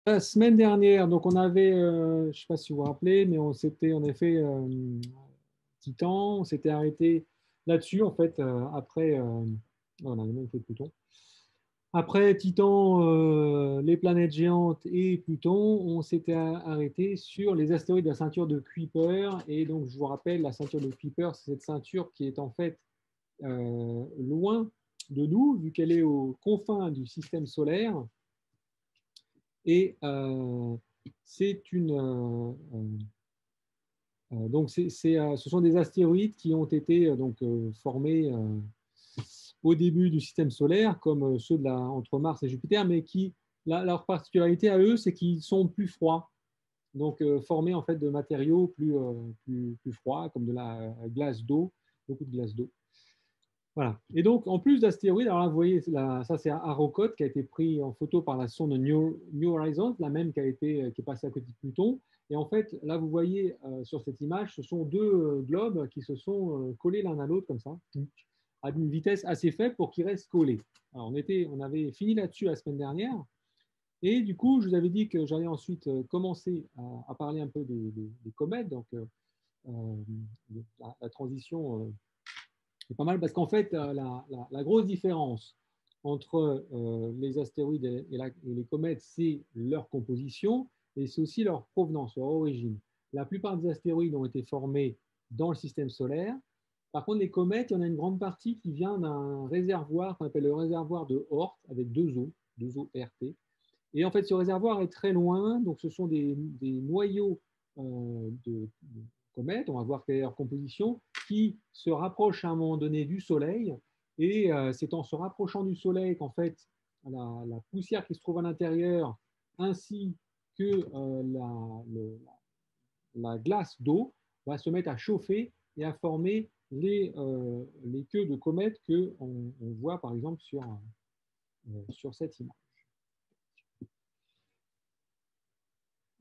La semaine dernière, donc on avait, je ne sais pas si vous vous rappelez, mais on s'était en effet Titan, on s'était arrêté là-dessus en fait après, on a même fait Pluton. Après Titan, les planètes géantes et Pluton, on s'était arrêté sur les astéroïdes de la ceinture de Kuiper. Et donc, je vous rappelle, la ceinture de Kuiper, c'est cette ceinture qui est en fait loin de nous, vu qu'elle est aux confins du système solaire. Et c'est une. Donc, ce sont des astéroïdes qui ont été formés au début du système solaire, comme ceux entre Mars et Jupiter, mais qui, leur particularité à eux, c'est qu'ils sont plus froids, donc formés en fait de matériaux plus froids, comme de la glace d'eau, beaucoup de glace d'eau. Voilà. Et donc, en plus d'astéroïdes, alors là, vous voyez, ça c'est Arrokoth qui a été pris en photo par la sonde New Horizons, la même qui est passée à côté de Pluton. Et en fait, là, vous voyez sur cette image, ce sont deux globes qui se sont collés l'un à l'autre comme ça, à une vitesse assez faible pour qu'ils restent collés. Alors, on avait fini là-dessus la semaine dernière. Et du coup, je vous avais dit que j'allais ensuite commencer à parler un peu des comètes. Donc, la transition c'est pas mal parce qu'en fait, la grosse différence entre les astéroïdes et les comètes, c'est leur composition et c'est aussi leur provenance, leur origine. La plupart des astéroïdes ont été formés dans le système solaire. Par contre, les comètes, il y en a une grande partie qui vient d'un réservoir qu'on appelle le réservoir de Oort avec deux eaux RT. Et en fait, ce réservoir est très loin, donc ce sont des noyaux de comètes, on va voir quelle est leur composition, qui se rapprochent à un moment donné du Soleil. Et c'est en se rapprochant du Soleil qu'en fait, la poussière qui se trouve à l'intérieur, ainsi que la glace d'eau, va se mettre à chauffer et à former les queues de comètes qu'on voit par exemple sur cette image.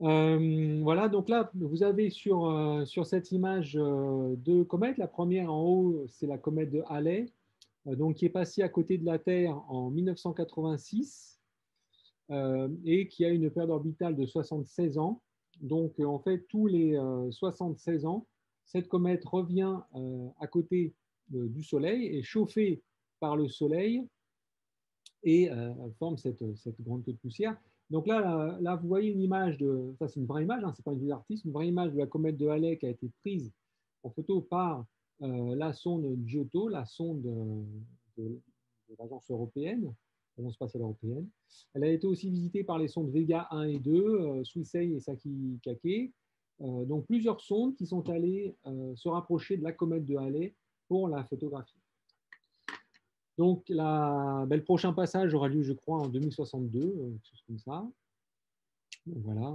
Voilà, donc là, vous avez sur cette image deux comètes. La première en haut, c'est la comète de Halley, donc, qui est passée à côté de la Terre en 1986 et qui a une période orbitale de 76 ans. Donc, en fait, tous les 76 ans, cette comète revient à côté du Soleil, est chauffée par le Soleil et forme cette grande queue de poussière. Donc là, vous voyez une image ça c'est une vraie image, hein, c'est pas une vue d'artiste, une vraie image de la comète de Halley qui a été prise en photo par la sonde Giotto, la sonde de l'agence européenne, l'agence spatiale européenne. Elle a été aussi visitée par les sondes Vega 1 et 2, Suisei et Saki Kake. Donc plusieurs sondes qui sont allées se rapprocher de la comète de Halley pour la photographie. Donc, le prochain passage aura lieu, je crois, en 2062, quelque chose comme ça. Donc, voilà,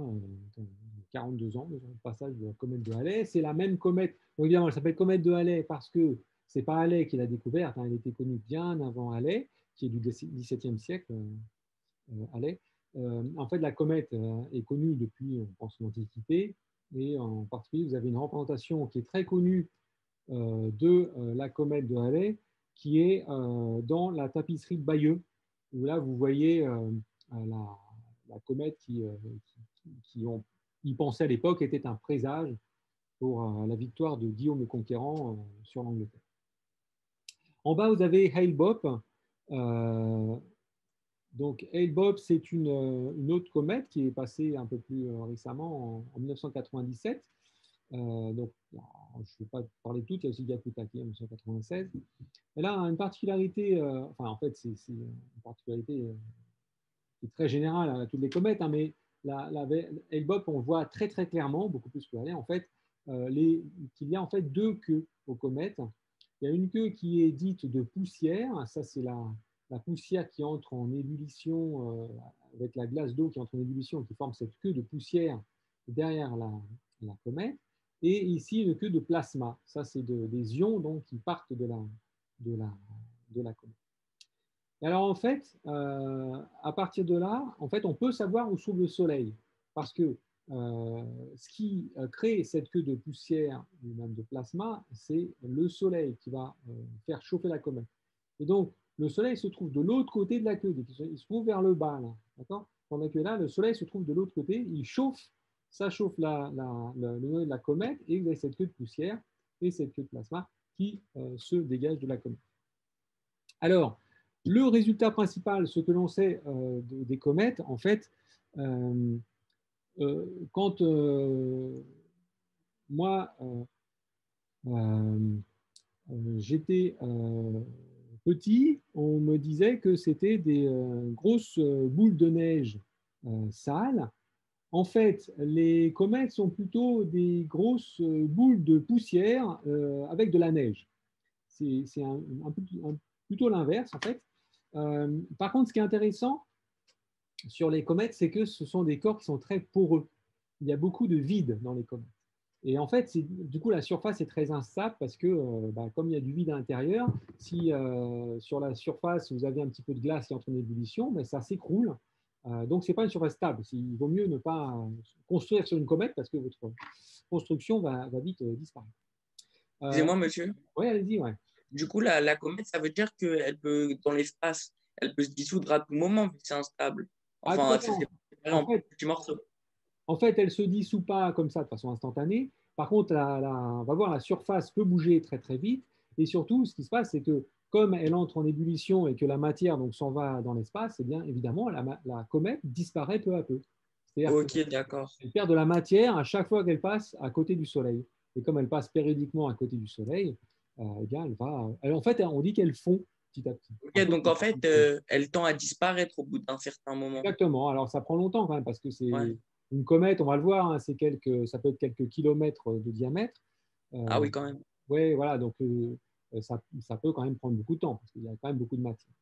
42 ans, le passage de la comète de Halley. C'est la même comète. Donc, évidemment, elle s'appelle comète de Halley parce que ce n'est pas Halley qui l'a découverte. Hein, elle était connue bien avant Halley, qui est du XVIIe siècle, Halley. En fait, la comète est connue depuis, on pense, l'Antiquité. Et en particulier, vous avez une représentation qui est très connue de la comète de Halley, qui est dans la tapisserie de Bayeux, où là, vous voyez la comète qui y pensait à l'époque était un présage pour la victoire de Guillaume le Conquérant sur l'Angleterre. En bas, vous avez Hale-Bopp. Donc, Hale-Bopp, c'est une autre comète qui est passée un peu plus récemment, en 1997. Donc, je ne vais pas parler de tout, il y a aussi Hyakutake en 1996. Elle a une particularité, enfin, en fait, c'est une particularité qui est très générale à toutes les comètes, hein, mais Hale-Bopp, on le voit très, très clairement, beaucoup plus que Halley, en fait, qu'il y a en fait deux queues aux comètes. Il y a une queue qui est dite de poussière, ça, c'est la poussière qui entre en ébullition avec la glace d'eau qui entre en ébullition et qui forme cette queue de poussière derrière la comète. Et ici, une queue de plasma. Ça, c'est des ions donc, qui partent de la comète. Et alors, en fait, à partir de là, en fait, on peut savoir où se trouve le Soleil. Parce que ce qui crée cette queue de poussière, ou même de plasma, c'est le Soleil qui va faire chauffer la comète. Et donc, le Soleil se trouve de l'autre côté de la queue, il se trouve vers le bas. Là, pendant que là, le Soleil se trouve de l'autre côté, il chauffe, ça chauffe le noyau de la comète, et vous avez cette queue de poussière et cette queue de plasma qui se dégage de la comète. Alors, le résultat principal, ce que l'on sait des comètes, en fait, quand moi, j'étais petit, on me disait que c'était des grosses boules de neige sales. En fait, les comètes sont plutôt des grosses boules de poussière avec de la neige. C'est plutôt l'inverse, en fait. Par contre, ce qui est intéressant sur les comètes, c'est que ce sont des corps qui sont très poreux. Il y a beaucoup de vide dans les comètes. Et en fait, du coup, la surface est très instable parce que, comme il y a du vide à l'intérieur, si sur la surface, vous avez un petit peu de glace qui entre en ébullition, ça s'écroule. Donc, ce n'est pas une surface stable. Il vaut mieux ne pas construire sur une comète parce que votre construction va vite disparaître. Excusez-moi, monsieur. Oui, allez-y. Ouais. Du coup, la comète, ça veut dire qu'elle peut, dans l'espace, elle peut se dissoudre à tout moment, vu que c'est instable. Enfin, c'est séparé en petits morceaux. En fait, elle ne se dissout pas comme ça de façon instantanée. Par contre, on va voir, la surface peut bouger très très vite. Et surtout, ce qui se passe, c'est que comme elle entre en ébullition et que la matière s'en va dans l'espace, eh bien évidemment, la comète disparaît peu à peu. C'est-à-dire qu'elle perd de la matière à chaque fois qu'elle passe à côté du Soleil. Et comme elle passe périodiquement à côté du Soleil, eh bien, en fait, on dit qu'elle fond petit à petit. Ok, donc en fait, elle tend à disparaître au bout d'un certain moment. Exactement. Alors, ça prend longtemps quand même parce que c'est une comète, on va le voir, hein, ça peut être quelques kilomètres de diamètre. Ah oui, quand même. Oui, voilà, donc ça peut quand même prendre beaucoup de temps parce qu'il y a quand même beaucoup de matière.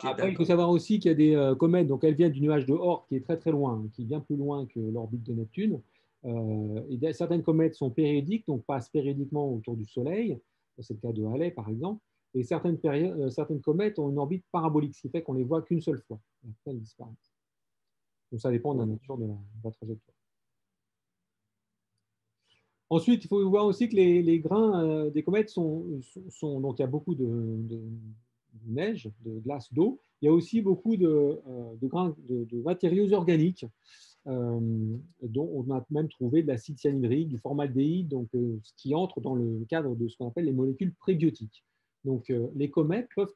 Après, il faut savoir aussi qu'il y a des comètes, donc elles viennent du nuage de Oort qui est très très loin, qui est bien plus loin que l'orbite de Neptune. Et certaines comètes sont périodiques, donc passent périodiquement autour du Soleil. C'est le cas de Halley, par exemple. Et certaines comètes ont une orbite parabolique, ce qui fait qu'on ne les voit qu'une seule fois. Et après, elles disparaissent. Donc, ça dépend de la nature de la trajectoire. Ensuite, il faut voir aussi que les grains des comètes sont donc il y a beaucoup de neige, de glace, d'eau. Il y a aussi beaucoup de grains, de matériaux organiques, dont on a même trouvé de l'acide cyanhydrique, du formaldéhyde, donc ce qui entre dans le cadre de ce qu'on appelle les molécules prébiotiques. Donc, les comètes peuvent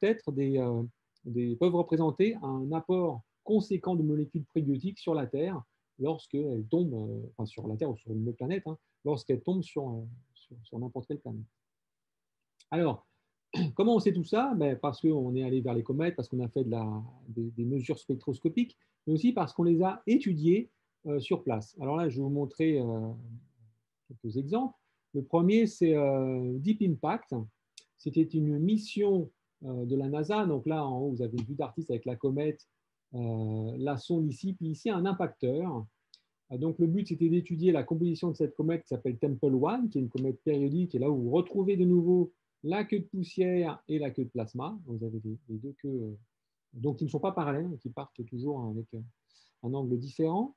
représenter un apport conséquent de molécules prébiotiques sur la Terre lorsqu'elles tombent, enfin sur la Terre ou sur une autre planète, hein, lorsqu'elles tombent sur n'importe quelle planète. Alors, comment on sait tout ça? Parce qu'on est allé vers les comètes, parce qu'on a fait des mesures spectroscopiques, mais aussi parce qu'on les a étudiées sur place. Alors là, je vais vous montrer quelques exemples. Le premier, c'est Deep Impact. C'était une mission de la NASA. Donc là, en haut, vous avez une vue d'artiste avec la comète, la sonde ici, puis ici, un impacteur. Donc le but, c'était d'étudier la composition de cette comète qui s'appelle Temple 1, qui est une comète périodique, et là où vous retrouvez de nouveau la queue de poussière et la queue de plasma. Vous avez les deux queues, donc qui ne sont pas parallèles, qui partent toujours avec un angle différent.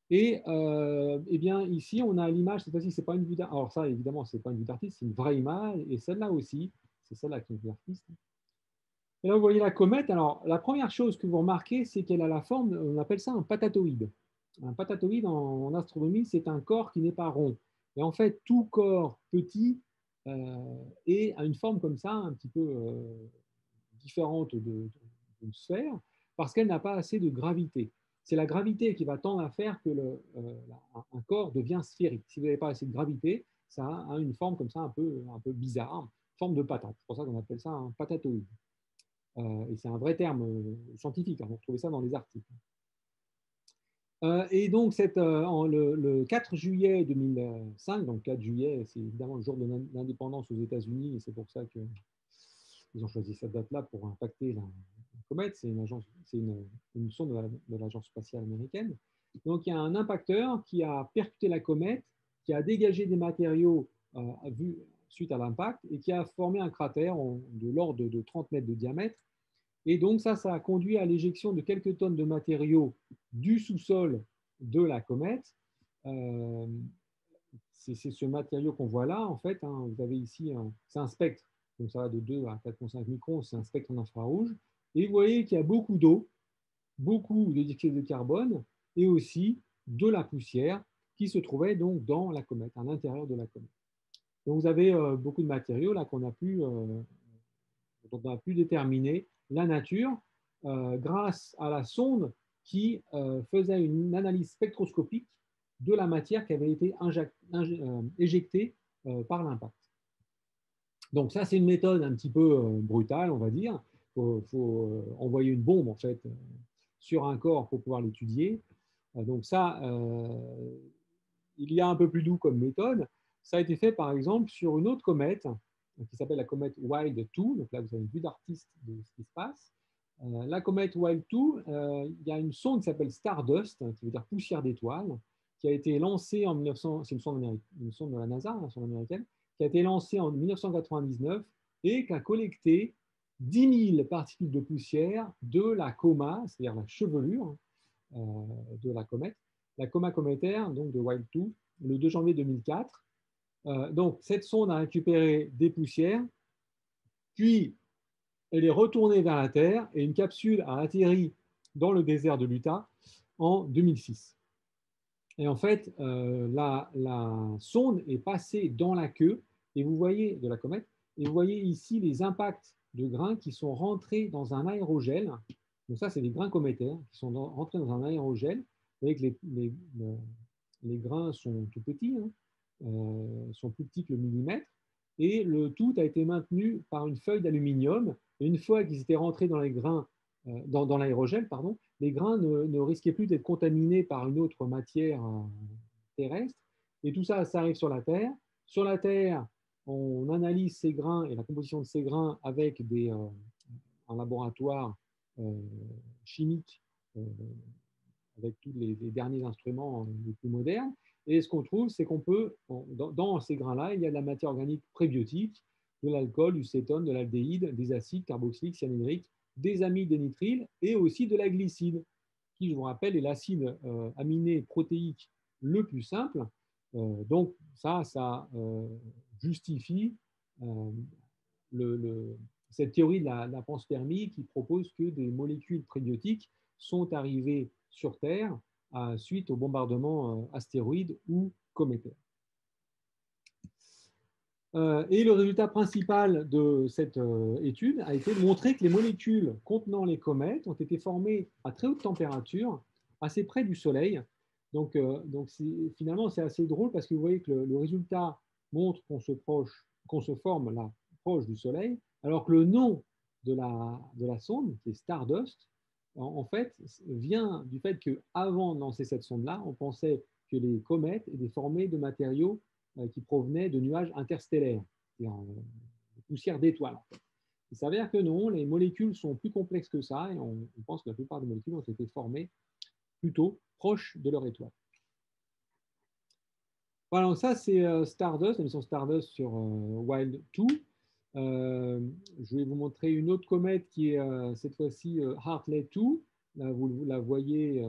Et eh bien, ici, on a l'image, cette fois-ci, c'est pas une vue d'artiste. Alors ça, évidemment, ce n'est pas une vue d'artiste, c'est une vraie image. Et celle-là aussi, c'est celle-là qui est une vue d'artiste. Et là, vous voyez la comète. Alors, la première chose que vous remarquez, c'est qu'elle a la forme, on appelle ça un patatoïde. Un patatoïde en astronomie, c'est un corps qui n'est pas rond. Et en fait, tout corps petit a une forme comme ça, un petit peu différente d'une sphère, parce qu'elle n'a pas assez de gravité. C'est la gravité qui va tendre à faire que un corps devient sphérique. Si vous n'avez pas assez de gravité, ça a une forme comme ça un peu bizarre, forme de patate. C'est pour ça qu'on appelle ça un patatoïde. Et c'est un vrai terme scientifique, hein, vous retrouvez ça dans les articles. Et donc, le 4 juillet 2005, donc 4 juillet, c'est évidemment le jour de l'indépendance aux États-Unis, et c'est pour ça qu'ils ont choisi cette date-là pour impacter la comète. C'est une sonde de l'Agence spatiale américaine. Donc, il y a un impacteur qui a percuté la comète, qui a dégagé des matériaux suite à l'impact et qui a formé un cratère de l'ordre de 30 mètres de diamètre. Et donc, ça a conduit à l'éjection de quelques tonnes de matériaux du sous-sol de la comète. C'est ce matériau qu'on voit là, en fait. Hein, vous avez ici, c'est un spectre, donc ça va de 2 à 4,5 microns, c'est un spectre en infrarouge. Et vous voyez qu'il y a beaucoup d'eau beaucoup de dioxyde de carbone et aussi de la poussière qui se trouvait donc dans la comète, à l'intérieur de la comète. Donc vous avez beaucoup de matériaux là dont on a pu déterminer la nature grâce à la sonde qui faisait une analyse spectroscopique de la matière qui avait été éjectée par l'impact. Donc ça, c'est une méthode un petit peu brutale, on va dire. Il faut envoyer une bombe, en fait, sur un corps pour pouvoir l'étudier. Donc ça, il y a un peu plus doux comme méthode. Ça a été fait, par exemple, sur une autre comète qui s'appelle la comète Wild 2. Donc là, vous avez une vue d'artiste de ce qui se passe. La comète Wild 2, il y a une sonde qui s'appelle Stardust, qui veut dire poussière d'étoiles, qui a été lancée en 1900, c'est une sonde de la NASA, une sonde américaine, qui a été lancée en 1999 et qui a collecté 10 000 particules de poussière de la coma, c'est-à-dire la chevelure de la comète, la coma cométaire donc de Wild 2, le 2 janvier 2004. Donc, cette sonde a récupéré des poussières, puis elle est retournée vers la Terre et une capsule a atterri dans le désert de l'Utah en 2006. Et en fait, la sonde est passée dans la queue et vous voyez de la comète, et vous voyez ici les impacts de grains qui sont rentrés dans un aérogel. Donc ça, c'est des grains cométaires qui sont rentrés dans un aérogel. Vous voyez que les grains sont tout petits, sont plus petits que le millimètre, et le tout a été maintenu par une feuille d'aluminium. Et une fois qu'ils étaient rentrés dans les grains, dans l'aérogel, pardon, les grains ne risquaient plus d'être contaminés par une autre matière terrestre. Et tout ça, ça arrive sur la Terre. Sur la Terre, on analyse ces grains et la composition de ces grains avec un laboratoire chimique avec tous les derniers instruments les plus modernes. Et ce qu'on trouve, c'est qu'on peut, dans ces grains-là, il y a de la matière organique prébiotique, de l'alcool, du cétone, de l'aldéhyde, des acides carboxyliques, cyanhydriques, des amides, des nitriles et aussi de la glycine, qui, je vous rappelle, est l'acide aminé protéique le plus simple. Donc, ça justifie cette théorie de la panspermie qui propose que des molécules prébiotiques sont arrivées sur Terre suite au bombardement astéroïde ou cométaire. Et le résultat principal de cette étude a été de montrer que les molécules contenant les comètes ont été formées à très haute température, assez près du Soleil. Donc finalement, c'est assez drôle parce que vous voyez que le résultat montre qu'on se forme là, proche du Soleil, alors que le nom de la sonde, qui est Stardust, en fait, vient du fait qu'avant de lancer cette sonde-là, on pensait que les comètes étaient formées de matériaux qui provenaient de nuages interstellaires, c'est-à-dire de poussière d'étoiles. En fait. Il s'avère que non, les molécules sont plus complexes que ça, et on pense que la plupart des molécules ont été formées plutôt proches de leur étoile. Voilà, donc ça c'est Stardust, la mission Stardust sur Wild 2. Je vais vous montrer une autre comète qui est cette fois-ci Hartley 2. Là, vous la voyez,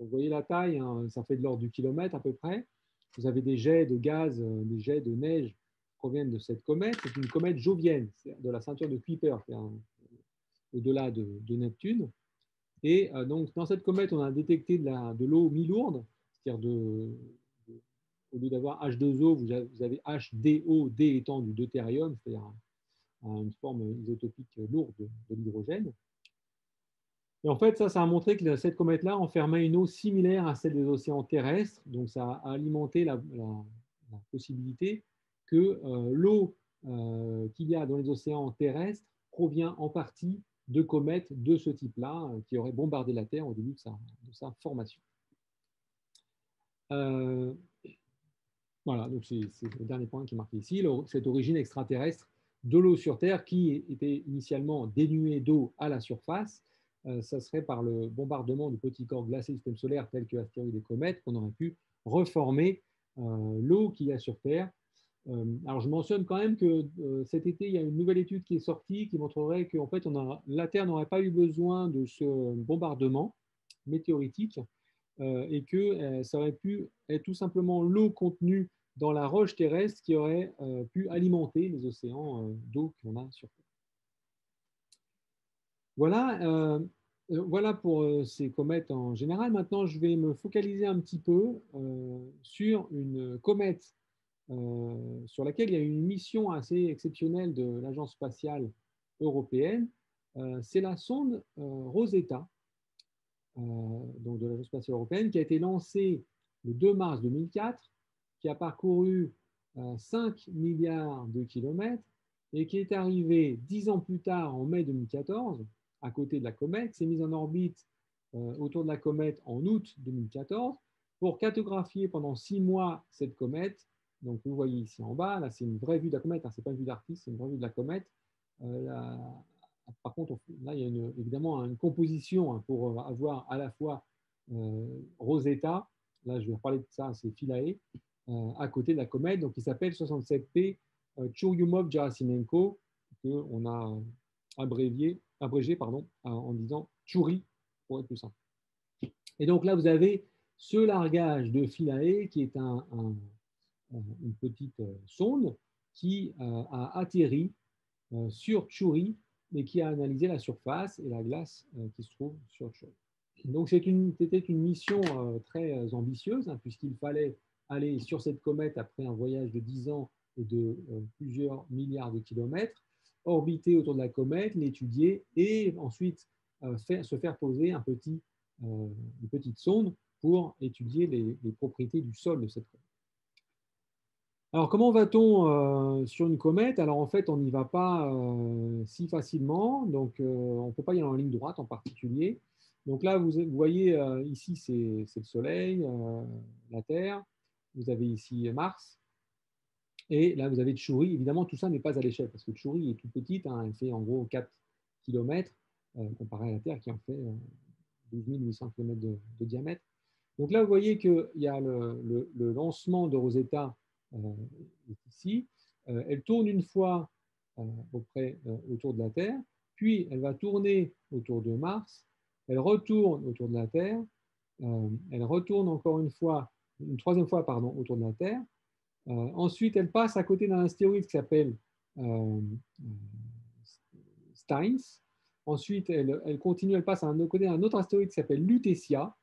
vous voyez la taille, hein, ça fait de l'ordre du kilomètre à peu près. Vous avez des jets de gaz, des jets de neige qui proviennent de cette comète. C'est une comète jovienne, de la ceinture de Kuiper, au-delà de Neptune. Et donc, dans cette comète, on a détecté de l'eau mi-lourde, c'est-à-dire au lieu d'avoir H2O, vous avez HDO, D étant du deutérium, c'est-à-dire une forme isotopique lourde de l'hydrogène. Et en fait, ça a montré que cette comète-là enfermait une eau similaire à celle des océans terrestres. Donc, ça a alimenté la possibilité que l'eau qu'il y a dans les océans terrestres provient en partie de comètes de ce type-là qui auraient bombardé la Terre au début de sa formation. Voilà, donc c'est le dernier point qui est marqué ici, cette origine extraterrestre de l'eau sur Terre qui était initialement dénuée d'eau à la surface. Ça serait par le bombardement de petits corps glacés du système solaire tels que astéroïdes et comètes qu'on aurait pu reformer l'eau qu'il y a sur Terre. Alors je mentionne quand même que cet été, il y a une nouvelle étude qui est sortie qui montrerait qu'en fait, la Terre n'aurait pas eu besoin de ce bombardement météoritique et que ça aurait pu être tout simplement l'eau contenue dans la roche terrestre qui aurait pu alimenter les océans d'eau qu'on a sur Terre. Voilà. Voilà pour ces comètes en général. Maintenant, je vais me focaliser un petit peu sur une comète sur laquelle il y a une mission assez exceptionnelle de l'Agence spatiale européenne. C'est la sonde Rosetta, donc de l'Agence spatiale européenne, qui a été lancée le 2 mars 2004, qui a parcouru 5 milliards de kilomètres et qui est arrivée 10 ans plus tard, en mai 2014, à côté de la comète, s'est mise en orbite autour de la comète en août 2014 pour cartographier pendant 6 mois cette comète. Donc vous voyez ici en bas, là c'est une vraie vue de la comète, hein, ce n'est pas une vue d'artiste, c'est une vraie vue de la comète. Par contre, là, il y a évidemment une composition hein, pour avoir à la fois Rosetta, là je vais reparler de ça, c'est Philae, à côté de la comète, donc qui s'appelle 67P Churyumov-Gerasimenko, qu'on a abrégé pardon, en disant Chury, pour être plus simple. Et donc là, vous avez ce largage de Philae qui est une petite sonde qui a atterri sur Chury et qui a analysé la surface et la glace qui se trouve sur Chury. Donc c'était une mission très ambitieuse hein, puisqu'il fallait aller sur cette comète après un voyage de 10 ans et de plusieurs milliards de kilomètres, orbiter autour de la comète, l'étudier et ensuite se faire poser une petite sonde pour étudier les propriétés du sol de cette comète. Alors, comment va-t-on sur une comète? Alors, en fait, on n'y va pas si facilement. Donc, on ne peut pas y aller en ligne droite en particulier. Donc là, vous voyez, ici, c'est le Soleil, la Terre. Vous avez ici Mars. Et là, vous avez Chury. Évidemment, tout ça n'est pas à l'échelle parce que Chury est toute petite. Hein, elle fait en gros 4 km comparé à la Terre qui en fait 12 800 km de diamètre. Donc là, vous voyez qu'il y a le lancement de Rosetta ici. Elle tourne une fois autour de la Terre, puis elle va tourner autour de Mars, elle retourne autour de la Terre, elle retourne encore une troisième fois pardon, autour de la Terre. Ensuite, elle passe à côté d'un astéroïde qui s'appelle Steins. Ensuite, elle continue, elle passe à côté d'un autre astéroïde qui s'appelle Lutetia.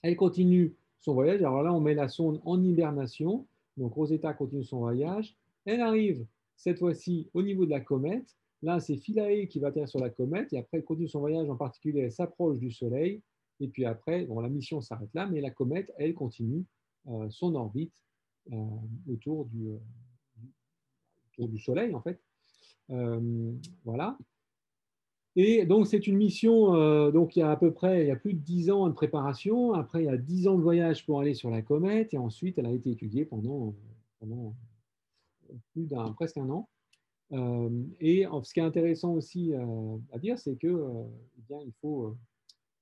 Elle continue son voyage. Alors là, on met la sonde en hibernation. Donc Rosetta continue son voyage. Elle arrive cette fois-ci au niveau de la comète. Là, c'est Philae qui va atterrir sur la comète. Et après, elle continue son voyage. En particulier, elle s'approche du Soleil. Et puis après, bon, la mission s'arrête là. Mais la comète, elle continue son orbite autour du Soleil, en fait. Voilà. Et donc, c'est une mission, donc il y a il y a plus de 10 ans de préparation. Après, il y a 10 ans de voyage pour aller sur la comète. Et ensuite, elle a été étudiée pendant presque un an. Et ce qui est intéressant aussi à dire, c'est que, eh bien, il faut,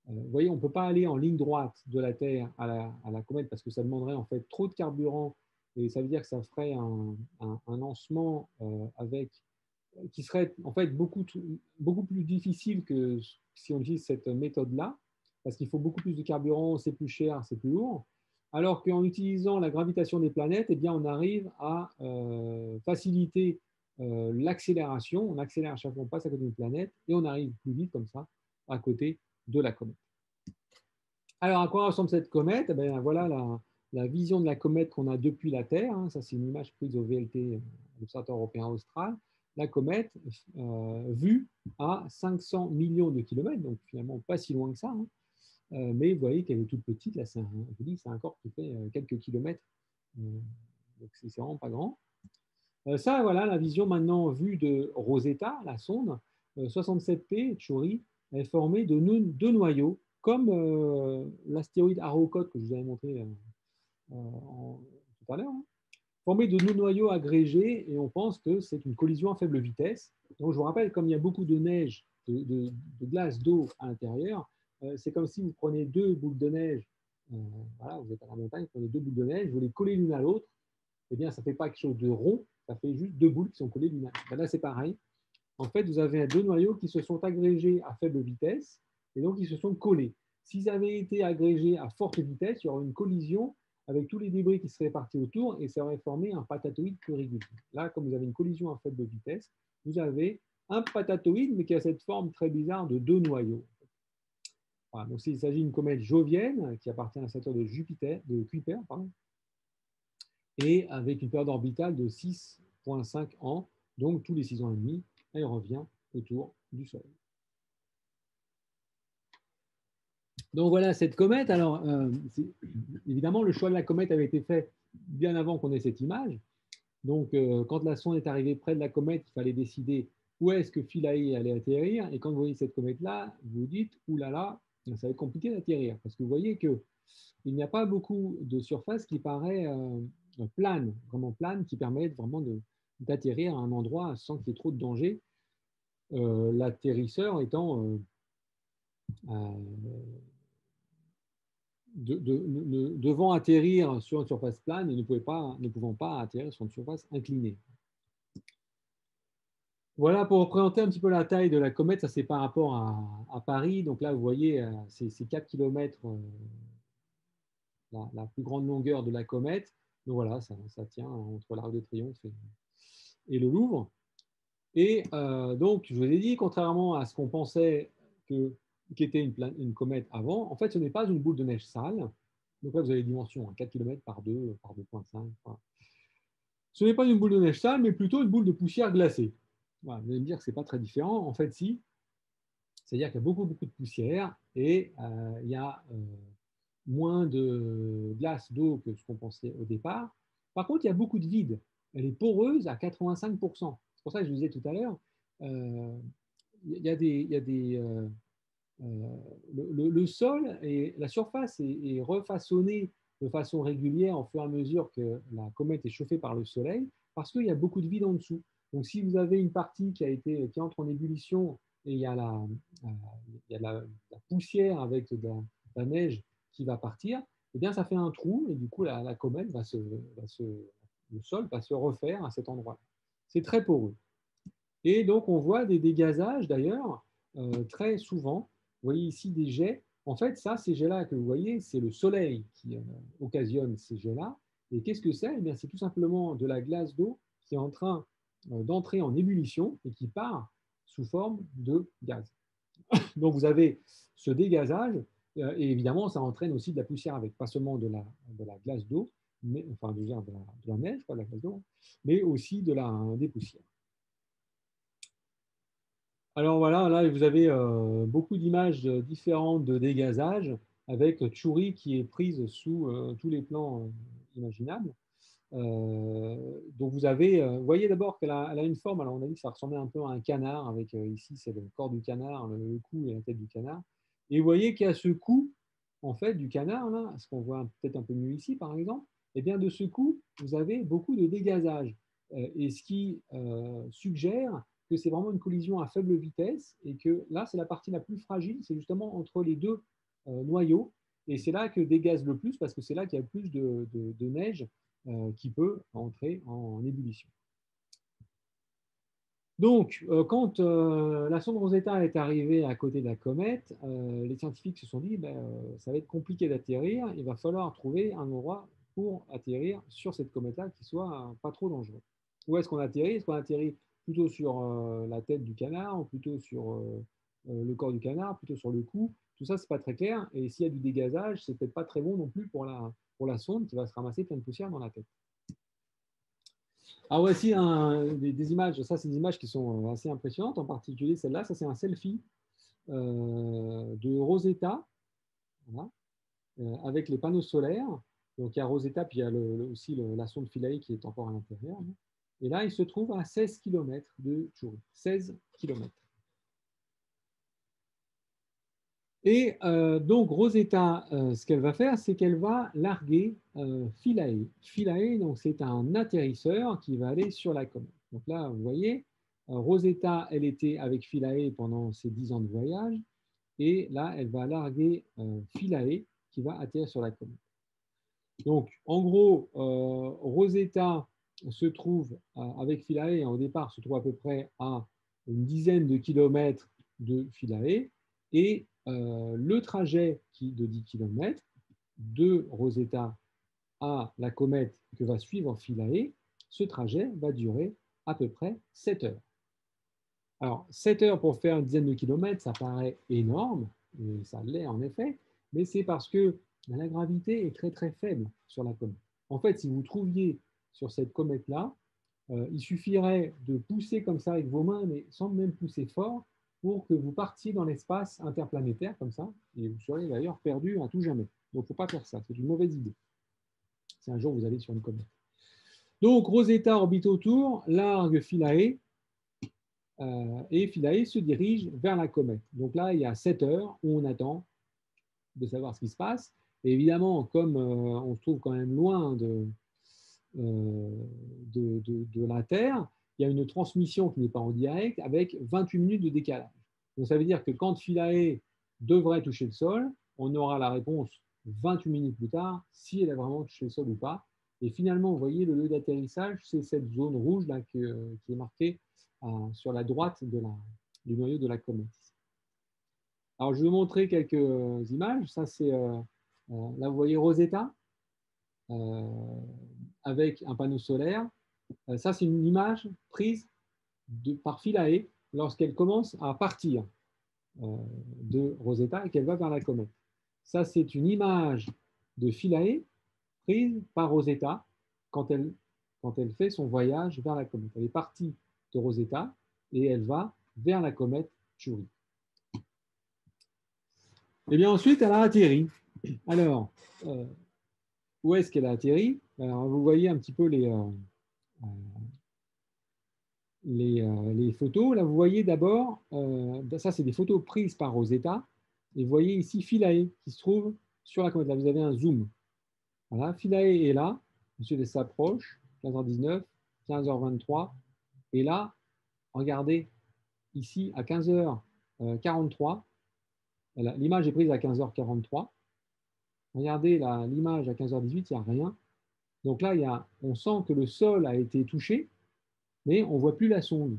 vous voyez, on ne peut pas aller en ligne droite de la Terre à la comète parce que ça demanderait en fait trop de carburant et ça veut dire que ça ferait un lancement qui serait en fait beaucoup plus difficile que si on utilise cette méthode-là, parce qu'il faut beaucoup plus de carburant, c'est plus cher, c'est plus lourd. Alors qu'en utilisant la gravitation des planètes, eh bien, on arrive à faciliter l'accélération. On accélère à chaque fois qu'on passe à côté d'une planète et on arrive plus vite comme ça à côté de la comète. Alors, à quoi ressemble cette comète? Eh bien, voilà la vision de la comète qu'on a depuis la Terre. Hein. Ça, c'est une image prise au VLT, l'Observatoire européen austral. La comète vue à 500 millions de kilomètres, donc finalement pas si loin que ça. Hein. Mais vous voyez qu'elle est toute petite. Là, c'est un corps qui fait quelques kilomètres. Donc, c'est vraiment pas grand. Ça, voilà la vision maintenant vue de Rosetta, la sonde. 67P, Chury, est formée de deux noyaux, comme l'astéroïde Arrokoth que je vous avais montré tout à l'heure, hein, formé de deux noyaux agrégés, et on pense que c'est une collision à faible vitesse. Donc, je vous rappelle, comme il y a beaucoup de neige, de glace, d'eau à l'intérieur, c'est comme si vous prenez deux boules de neige, voilà, vous êtes à la montagne, vous prenez deux boules de neige, vous les collez l'une à l'autre, eh bien, ça ne fait pas quelque chose de rond, ça fait juste deux boules qui sont collées l'une à l'autre. Là, c'est pareil. En fait, vous avez deux noyaux qui se sont agrégés à faible vitesse, et donc ils se sont collés. S'ils avaient été agrégés à forte vitesse, il y aurait une collision avec tous les débris qui seraient répartis autour et ça aurait formé un patatoïde plus régulier. Là, comme vous avez une collision à faible vitesse, vous avez un patatoïde, mais qui a cette forme très bizarre de deux noyaux. Voilà, donc il s'agit d'une comète jovienne qui appartient à la ceinture de Kuiper, pardon, et avec une période orbitale de 6,5 ans. Donc tous les 6 ans et demi, elle revient autour du Soleil. Donc voilà cette comète. Alors, évidemment, le choix de la comète avait été fait bien avant qu'on ait cette image. Donc, quand la sonde est arrivée près de la comète, il fallait décider où est-ce que Philae allait atterrir. Et quand vous voyez cette comète-là, vous vous dites, oulala, ça va être compliqué d'atterrir. Parce que vous voyez qu'il n'y a pas beaucoup de surface qui paraît plane, vraiment plane, qui permet vraiment d'atterrir à un endroit sans qu'il y ait trop de danger. L'atterrisseur étant devant atterrir sur une surface plane et ne pouvant pas atterrir sur une surface inclinée. Voilà pour représenter un petit peu la taille de la comète. Ça, c'est par rapport à Paris. Donc là, vous voyez, c'est 4 km la plus grande longueur de la comète. Donc voilà, ça tient entre l'Arc de Triomphe et le Louvre. Et donc, je vous ai dit, contrairement à ce qu'on pensait qu'était une comète avant, en fait, ce n'est pas une boule de neige sale. Donc là, vous avez les dimensions, 4 km par 2, par 2,5. Voilà. Ce n'est pas une boule de neige sale, mais plutôt une boule de poussière glacée. Voilà, vous allez me dire que ce n'est pas très différent. En fait, si. C'est-à-dire qu'il y a beaucoup, beaucoup de poussière et il y a moins de glace, d'eau que ce qu'on pensait au départ. Par contre, il y a beaucoup de vide. Elle est poreuse à 85%. C'est pour ça que je vous disais tout à l'heure, il y a des le sol et la surface est refaçonnée de façon régulière au fur et à mesure que la comète est chauffée par le Soleil, parce qu'il y a beaucoup de vide en dessous. Donc, si vous avez une partie qui entre en ébullition et il y a la poussière avec de la neige qui va partir, eh bien, ça fait un trou et du coup, la comète le sol va se refaire à cet endroit-là. C'est très poreux. Et donc, on voit des dégazages d'ailleurs très souvent. Vous voyez ici des jets. En fait, ça, ces jets-là que vous voyez, c'est le soleil qui occasionne ces jets-là. Et qu'est-ce que c'est? Eh bien, c'est tout simplement de la glace d'eau qui est en train d'entrer en ébullition et qui part sous forme de gaz. Donc, vous avez ce dégazage et évidemment, ça entraîne aussi de la poussière avec, pas seulement de la glace d'eau, enfin, de la neige, pas de la glace d'eau, mais aussi des poussières. Alors voilà, là vous avez beaucoup d'images différentes de dégazage avec Tchouri qui est prise sous tous les plans imaginables. Donc vous voyez d'abord qu'elle a une forme, alors on a dit que ça ressemblait un peu à un canard, avec ici c'est le corps du canard, le cou et la tête du canard. Et vous voyez qu'il y a ce cou, en fait, du canard, là, ce qu'on voit peut-être un peu mieux ici par exemple, et bien de ce cou, vous avez beaucoup de dégazage. Et ce qui suggère que c'est vraiment une collision à faible vitesse et que là, c'est la partie la plus fragile, c'est justement entre les deux noyaux. Et c'est là que dégaze le plus parce que c'est là qu'il y a le plus de neige qui peut entrer en ébullition. Donc, quand la sonde Rosetta est arrivée à côté de la comète, les scientifiques se sont dit ça va être compliqué d'atterrir, il va falloir trouver un endroit pour atterrir sur cette comète-là qui soit pas trop dangereux. Où est-ce qu'on atterrit? Est-ce qu'on atterrit plutôt sur la tête du canard, ou plutôt sur le corps du canard, plutôt sur le cou? Tout ça, c'est pas très clair. Et s'il y a du dégazage, c'est peut-être pas très bon non plus pour la sonde qui va se ramasser plein de poussière dans la tête. Ah, voici des images. Ça, c'est des images qui sont assez impressionnantes, en particulier celle-là. Ça, c'est un selfie de Rosetta, voilà, avec les panneaux solaires. Donc, il y a Rosetta, puis il y a aussi la sonde Philae qui est encore à l'intérieur. Et là, il se trouve à 16 km de Tchouri. 16 km. Et donc, Rosetta, ce qu'elle va faire, c'est qu'elle va larguer Philae. Philae, donc, c'est un atterrisseur qui va aller sur la comète. Donc là, vous voyez, Rosetta, elle était avec Philae pendant ses 10 ans de voyage. Et là, elle va larguer Philae qui va atterrir sur la comète. Donc, en gros, Rosetta se trouve avec Philae, au départ, se trouve à peu près à une dizaine de kilomètres de Philae. Et le trajet de 10 km de Rosetta à la comète que va suivre Philae, ce trajet va durer à peu près 7 heures. Alors, 7 heures pour faire une dizaine de kilomètres, ça paraît énorme. et ça l'est en effet, mais c'est parce que la gravité est très très faible sur la comète. En fait, si vous trouviez sur cette comète-là, il suffirait de pousser comme ça avec vos mains, mais sans même pousser fort, pour que vous partiez dans l'espace interplanétaire comme ça, et vous seriez d'ailleurs perdu à tout jamais. Donc, il ne faut pas faire ça, c'est une mauvaise idée. Si un jour vous allez sur une comète. Donc, Rosetta orbite autour, largue Philae, et Philae se dirige vers la comète. Donc là, il y a 7 heures où on attend de savoir ce qui se passe. Et évidemment, comme on se trouve quand même loin de la Terre, il y a une transmission qui n'est pas en direct avec 28 minutes de décalage. Donc ça veut dire que quand Philae devrait toucher le sol, on aura la réponse 28 minutes plus tard, si elle a vraiment touché le sol ou pas. Et finalement, vous voyez, le lieu d'atterrissage, c'est cette zone rouge là, qui est marquée sur la droite du noyau de la comète. Alors, je vais vous montrer quelques images. Ça, c'est là, vous voyez Rosetta avec un panneau solaire. Ça, c'est une image prise par Philae lorsqu'elle commence à partir de Rosetta et qu'elle va vers la comète. Ça, c'est une image de Philae prise par Rosetta quand elle fait son voyage vers la comète. Elle est partie de Rosetta et elle va vers la comète Chury. Et bien ensuite, elle a atterri. Alors, où est-ce qu'elle a atterri? Alors, vous voyez un petit peu les photos. Là, vous voyez d'abord, ça c'est des photos prises par Rosetta. Et vous voyez ici Philae qui se trouve sur la comète. Là, vous avez un zoom. Voilà, Philae est là. Ensuite, elle s'approche. 15h19, 15h23. Et là, regardez, ici à 15h43, l'image est prise à 15h43. Regardez l'image à 15h18, il n'y a rien. Donc là, on sent que le sol a été touché, mais on ne voit plus la sonde.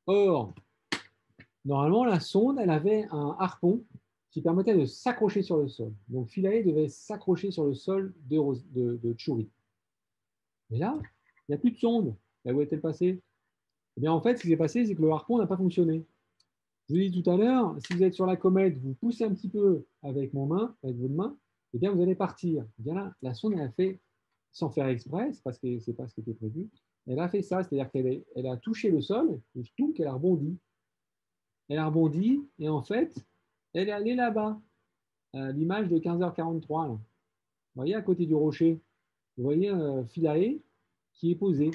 Or, normalement, la sonde, elle avait un harpon qui permettait de s'accrocher sur le sol. Donc Philae devait s'accrocher sur le sol de Chury. Mais là, il n'y a plus de sonde. Là, où est-elle passée? Eh bien, en fait, ce qui s'est passé, c'est que le harpon n'a pas fonctionné. Je vous l'ai dit tout à l'heure, si vous êtes sur la comète, vous poussez un petit peu avec votre main, eh bien, vous allez partir. Eh bien là, la sonde, elle a fait, sans faire exprès, parce que ce n'est pas ce qui était prévu, elle a fait ça, c'est-à-dire qu'elle a touché le sol, et tout, qu'elle a rebondi. Elle a rebondi, et en fait, elle est allée là-bas, à l'image de 15h43. Là. Vous voyez, à côté du rocher, vous voyez Philae qui est posé.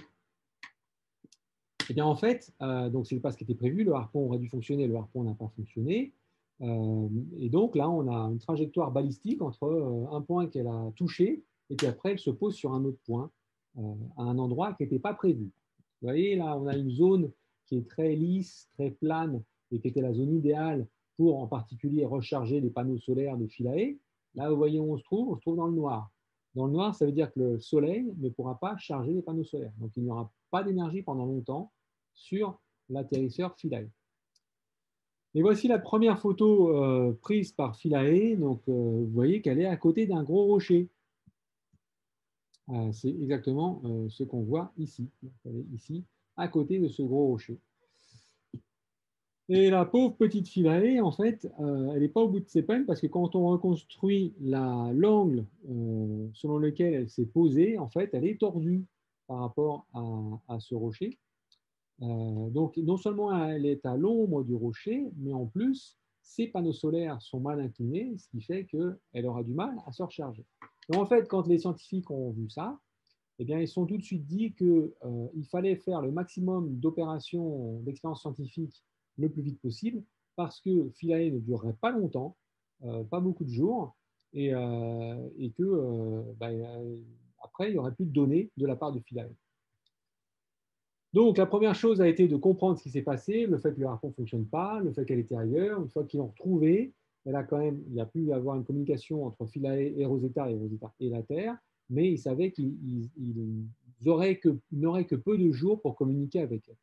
Eh bien, en fait, donc ce n'est pas ce qui était prévu. Le harpon aurait dû fonctionner, le harpon n'a pas fonctionné. Et donc là, on a une trajectoire balistique entre un point qu'elle a touché et puis après, elle se pose sur un autre point, à un endroit qui n'était pas prévu. Vous voyez, là, on a une zone qui est très lisse, très plane et qui était la zone idéale pour en particulier recharger les panneaux solaires de Philae. Là, vous voyez où on se trouve dans le noir. Dans le noir, ça veut dire que le soleil ne pourra pas charger les panneaux solaires. Donc, il n'y aura pas d'énergie pendant longtemps sur l'atterrisseur Philae. Et voici la première photo prise par Philae. Donc, vous voyez qu'elle est à côté d'un gros rocher. C'est exactement ce qu'on voit ici. Elle est ici, à côté de ce gros rocher. Et la pauvre petite Philae, en fait, elle n'est pas au bout de ses peines parce que quand on reconstruit l'angle selon lequel elle s'est posée, en fait, elle est tordue par rapport à ce rocher. Donc, non seulement elle est à l'ombre du rocher, mais en plus, ses panneaux solaires sont mal inclinés, ce qui fait qu'elle aura du mal à se recharger. Donc, en fait, quand les scientifiques ont vu ça, eh bien, ils se sont tout de suite dit qu'il fallait faire le maximum d'opérations d'expérience scientifique le plus vite possible, parce que Philae ne durerait pas longtemps, pas beaucoup de jours, et que après, il n'y aurait plus de données de la part de Philae. Donc, la première chose a été de comprendre ce qui s'est passé, le fait que le harpon ne fonctionne pas, le fait qu'elle était ailleurs. Une fois qu'ils l'ont retrouvée, il y a pu y avoir une communication entre Philae et Rosetta et la Terre, mais ils savaient qu'ils n'auraient que peu de jours pour communiquer avec elle.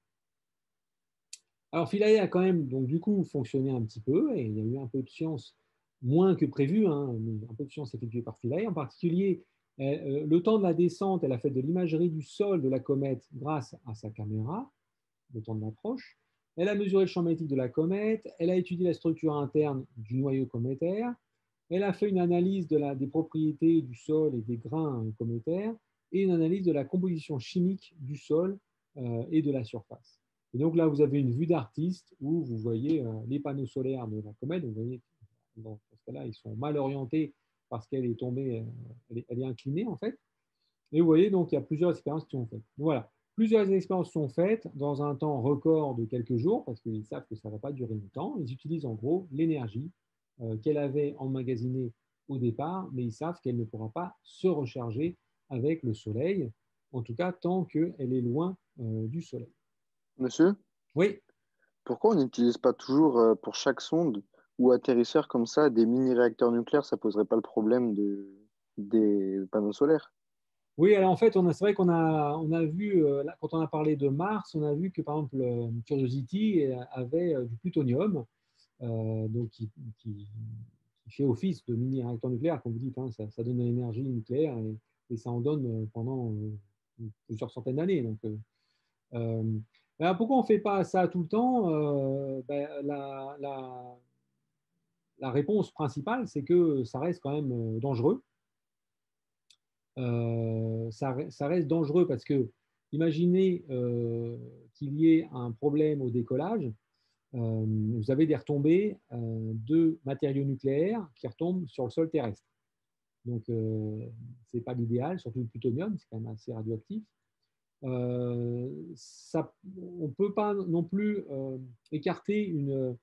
Alors, Philae a quand même, donc, du coup, fonctionné un petit peu, et il y a eu un peu de science, moins que prévu, hein, un peu de science effectuée par Philae, en particulier. Le temps de la descente, elle a fait de l'imagerie du sol de la comète grâce à sa caméra, le temps de l'approche. Elle a mesuré le champ magnétique de la comète, elle a étudié la structure interne du noyau cométaire, elle a fait une analyse des propriétés du sol et des grains cométaires et une analyse de la composition chimique du sol et de la surface. Et donc là, vous avez une vue d'artiste où vous voyez les panneaux solaires de la comète. Vous voyez, dans ce cas-là, ils sont mal orientés parce qu'elle est tombée, elle est inclinée en fait. Et vous voyez, donc il y a plusieurs expériences qui sont faites. Voilà, plusieurs expériences sont faites dans un temps record de quelques jours parce qu'ils savent que ça ne va pas durer longtemps. Ils utilisent en gros l'énergie qu'elle avait emmagasinée au départ, mais ils savent qu'elle ne pourra pas se recharger avec le Soleil, en tout cas tant qu'elle est loin du Soleil. Monsieur, Oui. pourquoi on n'utilise pas toujours pour chaque sonde ou atterrisseur comme ça des mini-réacteurs nucléaires? Ça poserait pas le problème des panneaux solaires? Oui, alors en fait, c'est vrai qu'on a vu, quand on a parlé de Mars, on a vu que par exemple, Curiosity avait du plutonium, donc qui fait office de mini-réacteur nucléaire, comme vous dites, hein, ça donne de l'énergie nucléaire et ça en donne pendant plusieurs centaines d'années. Donc, alors pourquoi on ne fait pas ça tout le temps? La réponse principale, c'est que ça reste quand même dangereux. Ça reste dangereux parce que imaginez qu'il y ait un problème au décollage. Vous avez des retombées de matériaux nucléaires qui retombent sur le sol terrestre. Donc, ce n'est pas l'idéal, surtout le plutonium, c'est quand même assez radioactif. On ne peut pas non plus écarter une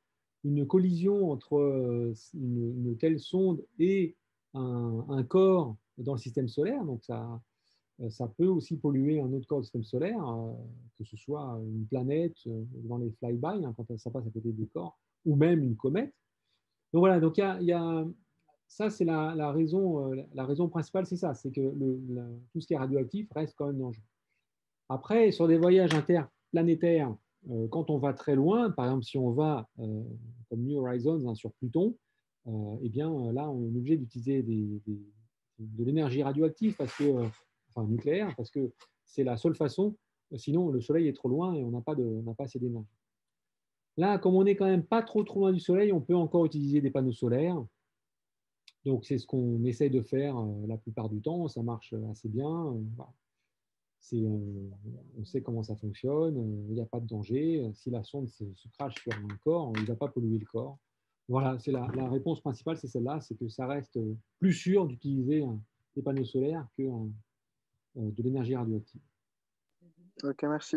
collision entre une telle sonde et un corps dans le système solaire. Donc, ça peut aussi polluer un autre corps du système solaire, que ce soit une planète dans les flyby, hein, quand ça passe à côté des corps, ou même une comète. Donc voilà, donc ça c'est la raison principale, c'est ça, c'est que tout ce qui est radioactif reste quand même dangereux. Après, sur des voyages interplanétaires, quand on va très loin, par exemple si on va comme New Horizons, hein, sur Pluton, eh bien là on est obligé d'utiliser de l'énergie radioactive enfin nucléaire, parce que c'est la seule façon, sinon le Soleil est trop loin et on n'a pas assez d'énergie. Là, comme on n'est quand même pas trop loin du Soleil, on peut encore utiliser des panneaux solaires. Donc c'est ce qu'on essaie de faire la plupart du temps, ça marche assez bien. Voilà. On sait comment ça fonctionne, il n'y a pas de danger. Si la sonde se crache sur un corps, il ne va pas polluer le corps. Voilà, c'est la réponse principale, c'est celle-là, c'est que ça reste plus sûr d'utiliser des panneaux solaires que de l'énergie radioactive. Ok, merci.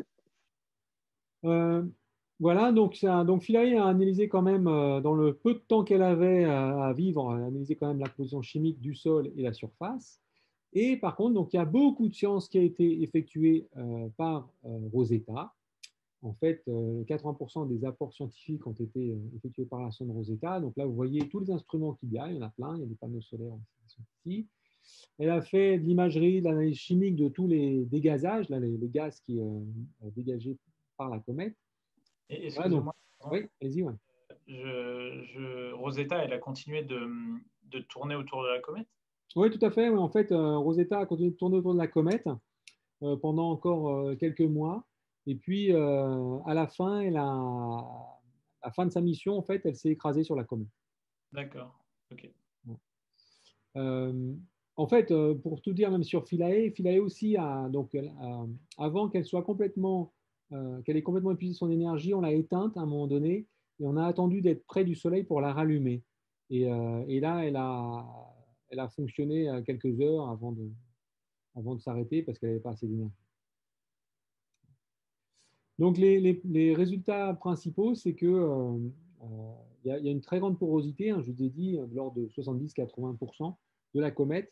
Voilà, donc Philae a analysé quand même, dans le peu de temps qu'elle avait à vivre, a analysé quand même la composition chimique du sol et la surface. Et par contre, donc, il y a beaucoup de sciences qui a été effectuée par Rosetta. En fait, 80% des apports scientifiques ont été effectués par la sonde Rosetta. Donc là, vous voyez tous les instruments qu'il y en a plein, il y a des panneaux solaires aussi qui sont ici. Elle a fait de l'imagerie, de l'analyse chimique de tous les dégazages, là, les gaz qui dégagés par la comète. Excusez-moi. Oui, allez-y. Ouais. Rosetta, elle a continué de tourner autour de la comète? Oui, tout à fait. En fait, Rosetta a continué de tourner autour de la comète pendant encore quelques mois. Et puis, à la fin, à la fin de sa mission, en fait, elle s'est écrasée sur la comète. D'accord. Ok. En fait, pour tout dire, même sur Philae aussi, avant qu'elle soit qu'elle ait complètement épuisé son énergie, on l'a éteinte à un moment donné et on a attendu d'être près du Soleil pour la rallumer. Et là, elle a fonctionné quelques heures avant de s'arrêter parce qu'elle n'avait pas assez d'énergie. Donc, les résultats principaux, c'est que y a une très grande porosité, hein, je vous ai dit, de l'ordre de 70-80% de la comète,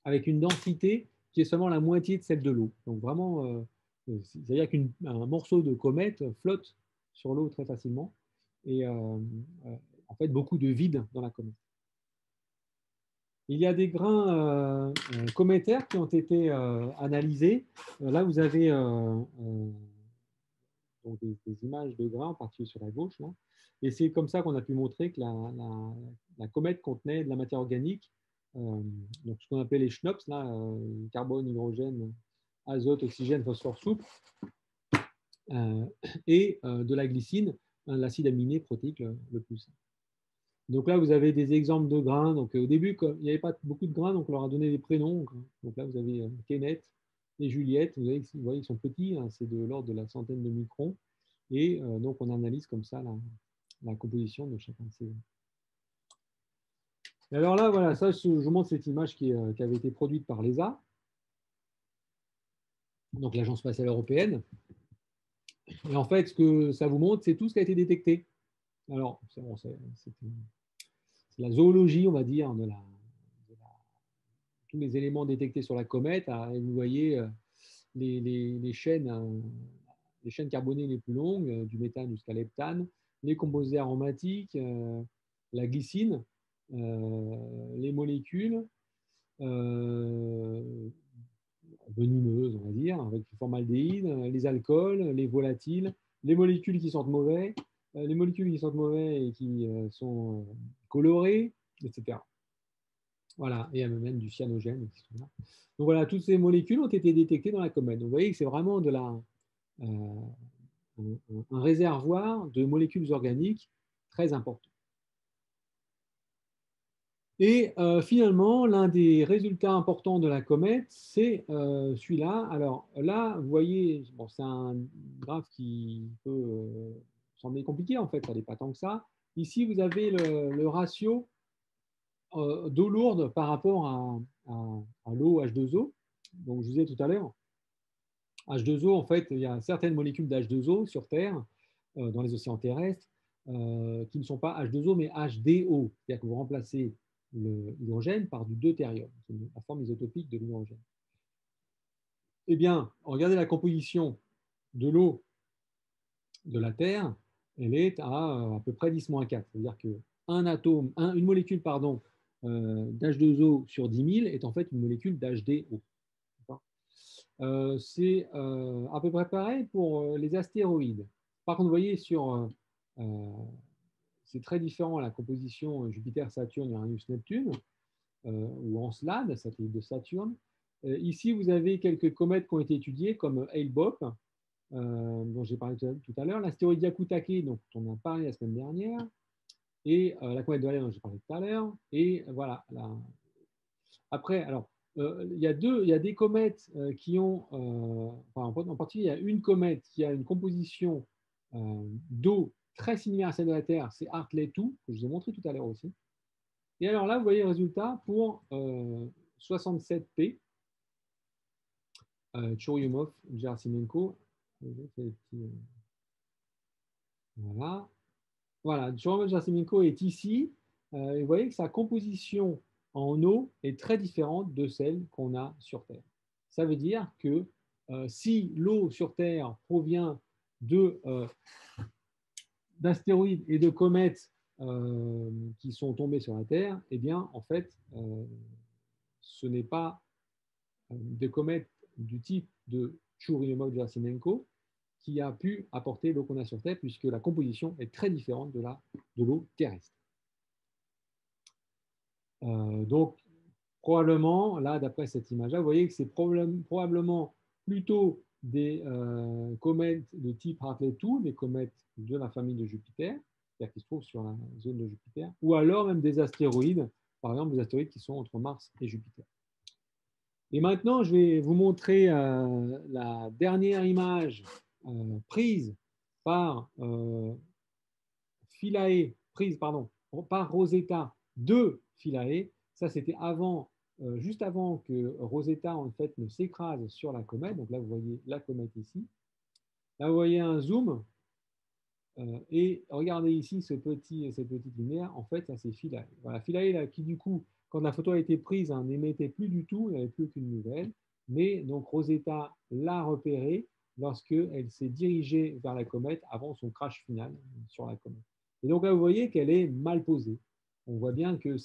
avec une densité qui est seulement la moitié de celle de l'eau. Donc vraiment, c'est-à-dire qu'un morceau de comète flotte sur l'eau très facilement, et en fait beaucoup de vide dans la comète. Il y a des grains cométaires qui ont été analysés. Là, vous avez donc des images de grains, en particulier sur la gauche. Là. Et c'est comme ça qu'on a pu montrer que la comète contenait de la matière organique, donc ce qu'on appelle les schnops, là, carbone, hydrogène, azote, oxygène, phosphore, soufre. et de la glycine, l'acide aminé protéique le plus simple. Donc là, vous avez des exemples de grains. Donc au début, il n'y avait pas beaucoup de grains, donc on leur a donné des prénoms. Donc là, vous avez Kenneth et Juliette. Vous voyez, ils sont petits, hein, c'est de l'ordre de la centaine de microns. Et donc on analyse comme ça la composition de chacun de ces. Et alors là, voilà, ça, je vous montre cette image qui avait été produite par l'ESA, donc l'Agence spatiale européenne. Et en fait, ce que ça vous montre, c'est tout ce qui a été détecté. Alors, c'est la zoologie, on va dire, tous les éléments détectés sur la comète. Et vous voyez les chaînes carbonées les plus longues, du méthane jusqu'à l'heptane, les composés aromatiques, la glycine, les molécules venimeuses, on va dire, avec le formaldéhyde, les alcools, les volatiles, les molécules qui sentent mauvais, les molécules qui sentent mauvais et qui sont colorées, etc. Voilà, et il y a même du cyanogène. Etc. Donc voilà, toutes ces molécules ont été détectées dans la comète. Donc vous voyez que c'est vraiment un réservoir de molécules organiques très important. Et finalement, l'un des résultats importants de la comète, c'est celui-là. Alors là, vous voyez, bon, c'est un graphe qui peut sembler compliqué, en fait, ça n'est pas tant que ça. Ici, vous avez le ratio d'eau lourde par rapport à l'eau H2O. Donc, je vous disais tout à l'heure, H2O, en fait, il y a certaines molécules d'H2O sur Terre, dans les océans terrestres, qui ne sont pas H2O, mais HDO. C'est-à-dire que vous remplacez l'hydrogène par du deutérium, c'est la forme isotopique de l'hydrogène. Eh bien, regardez la composition de l'eau de la Terre, elle est à peu près 10-4. C'est-à-dire qu'une molécule d'H2O sur 10 000 est en fait une molécule d'HDO. C'est à peu près pareil pour les astéroïdes. Par contre, vous voyez, c'est très différent la composition Jupiter, Saturne, Uranus, Neptune, ou Encelade, satellite de Saturne. Ici, vous avez quelques comètes qui ont été étudiées, comme Hale-Bopp, dont j'ai parlé tout à l'heure, l'astéroïde Hyakutake, dont on a parlé la semaine dernière, et la comète de Halley, dont j'ai parlé tout à l'heure. Et voilà. Après, alors, il y a des comètes qui ont, en particulier, il y a une comète qui a une composition d'eau très similaire à celle de la Terre, c'est Hartley 2, que je vous ai montré tout à l'heure aussi. Et alors là, vous voyez le résultat pour 67P, Churyumov, Gerasimenko. Voilà. Voilà, Churyumov-Gerasimenko est ici. Et vous voyez que sa composition en eau est très différente de celle qu'on a sur Terre. Ça veut dire que si l'eau sur Terre provient d'astéroïdes et de comètes qui sont tombées sur la Terre, eh bien, en fait, ce n'est pas des comètes du type de Churyumov-Gerasimenko qui a pu apporter l'eau qu'on a sur Terre, puisque la composition est très différente de l'eau terrestre. Donc, probablement, là, d'après cette image-là, vous voyez que c'est probablement plutôt des comètes de type Hartley 2, des comètes de la famille de Jupiter, c'est-à-dire qui se trouvent sur la zone de Jupiter, ou alors même des astéroïdes, par exemple des astéroïdes qui sont entre Mars et Jupiter. Et maintenant, je vais vous montrer la dernière image prise par par Rosetta de Philae. Ça, c'était juste avant que Rosetta en fait ne s'écrase sur la comète. Donc là, vous voyez la comète ici. Là, vous voyez un zoom. Et regardez ici cette petite lumière. En fait, ça c'est Philae. Voilà, Philae là, qui du coup, quand la photo a été prise, n'émettait plus du tout, il n'y avait plus aucune nouvelle. Mais donc Rosetta l'a repérée lorsqu'elle s'est dirigée vers la comète avant son crash final sur la comète. Et donc là, vous voyez qu'elle est mal posée. On voit bien que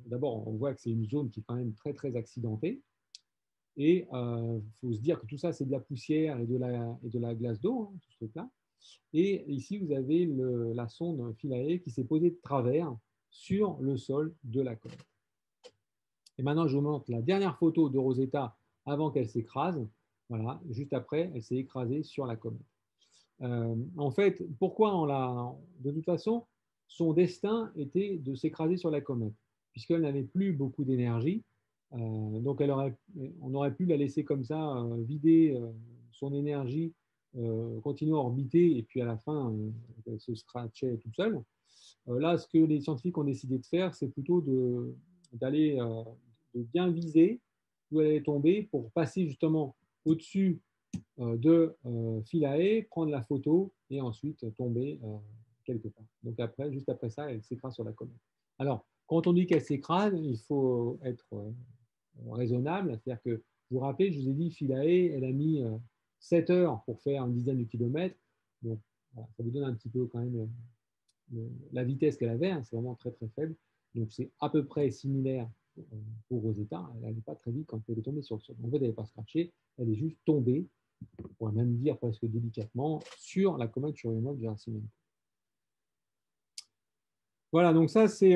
d'abord, on voit que c'est une zone qui est quand même très, très accidentée. Et il faut se dire que tout ça, c'est de la poussière et de la glace d'eau, tout ce truc-là. Et ici, vous avez la sonde Philae qui s'est posée de travers sur le sol de la comète. Et maintenant, je vous montre la dernière photo de Rosetta avant qu'elle s'écrase. Voilà, juste après, elle s'est écrasée sur la comète. En fait, pourquoi de toute façon, son destin était de s'écraser sur la comète, puisqu'elle n'avait plus beaucoup d'énergie. Donc, on aurait pu la laisser comme ça, vider son énergie, continuer à orbiter, et puis à la fin, elle se scratchait toute seule. Là, ce que les scientifiques ont décidé de faire, c'est plutôt d'aller de bien viser où elle allait tomber pour passer justement au-dessus de Philae, prendre la photo et ensuite tomber quelque part. Donc après, juste après ça, elle s'écrase sur la comète. Alors, quand on dit qu'elle s'écrase, il faut être raisonnable. C'est-à-dire que, vous vous rappelez, je vous ai dit, Philae, elle a mis 7 heures pour faire une dizaine de kilomètres. Donc, voilà, ça vous donne un petit peu quand même la vitesse qu'elle avait. Hein, c'est vraiment très très faible. Donc, c'est à peu près similaire pour Rosetta. Elle n'allait pas très vite quand elle est tombée sur le sol. En fait, elle n'est pas scratchée, elle est juste tombée, on pourrait même dire presque délicatement, sur la comète Churyumov-Gerasimenko. Voilà, donc ça, c'est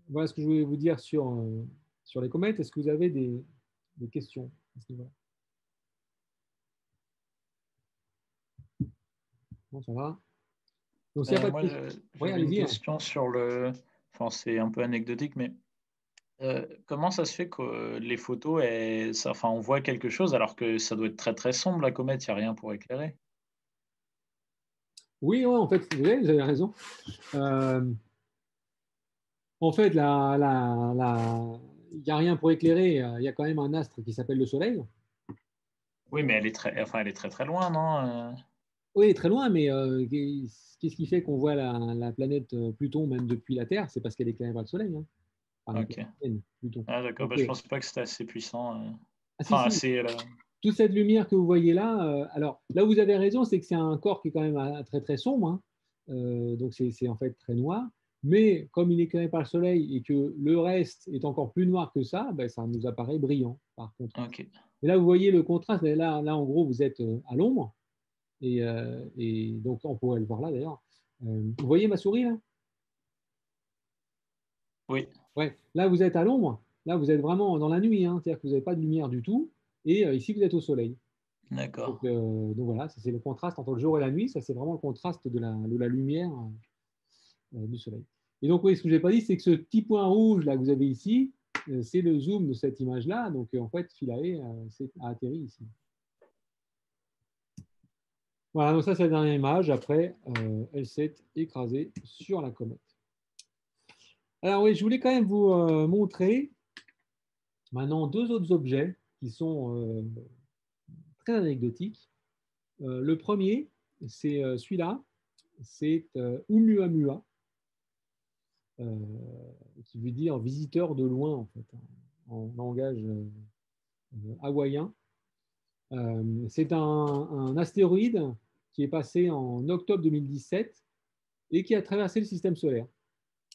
voilà ce que je voulais vous dire sur les comètes. Est-ce que vous avez des questions à ce niveau-là? Bon, ça va. Donc, s'il n'y a pas Moi, de questions, oui, j'avais une allez-y. question sur le. Enfin, c'est un peu anecdotique, mais comment ça se fait que les photos, enfin, on voit quelque chose alors que ça doit être très très sombre la comète, il n'y a rien pour éclairer. Oui, ouais, en fait, vous avez raison. En fait, il n'y a rien pour éclairer. Il y a quand même un astre qui s'appelle le Soleil. Oui, mais elle est très très loin, non? Oui, très loin, mais qu'est-ce qui fait qu'on voit la planète Pluton même depuis la Terre? C'est parce qu'elle est éclairée par le Soleil. Hein. Enfin, Ok. Pluton. Ah, d'accord. Donc, Bah, je pensais pas que c'était assez puissant. ah si, Enfin, si, assez. toute cette lumière que vous voyez là, alors là où vous avez raison, c'est que c'est un corps qui est quand même très très sombre. Hein. Donc c'est en fait très noir. Mais comme il est éclairé par le Soleil et que le reste est encore plus noir que ça, ben, ça nous apparaît brillant par contre. Ok. Et là, vous voyez le contraste. Là en gros, vous êtes à l'ombre. Et donc, on pourrait le voir là d'ailleurs. Vous voyez ma souris là? Oui. Ouais. Là, vous êtes à l'ombre. Là, vous êtes vraiment dans la nuit. Hein. C'est-à-dire que vous n'avez pas de lumière du tout. Et ici, vous êtes au soleil. D'accord. Donc voilà, ça c'est le contraste entre le jour et la nuit. Ça, c'est vraiment le contraste de la lumière du soleil. Et donc, oui, ce que je n'ai pas dit, c'est que ce petit point rouge là que vous avez ici, c'est le zoom de cette image-là. Donc, en fait, Philae a atterri ici. Voilà, donc ça, c'est la dernière image. Après, elle s'est écrasée sur la comète. Alors oui, je voulais quand même vous montrer maintenant deux autres objets qui sont très anecdotiques. Le premier, c'est celui-là, c'est Oumuamua, qui veut dire visiteur de loin en fait, en langage hawaïen. C'est un astéroïde qui est passé en octobre 2017 et qui a traversé le système solaire.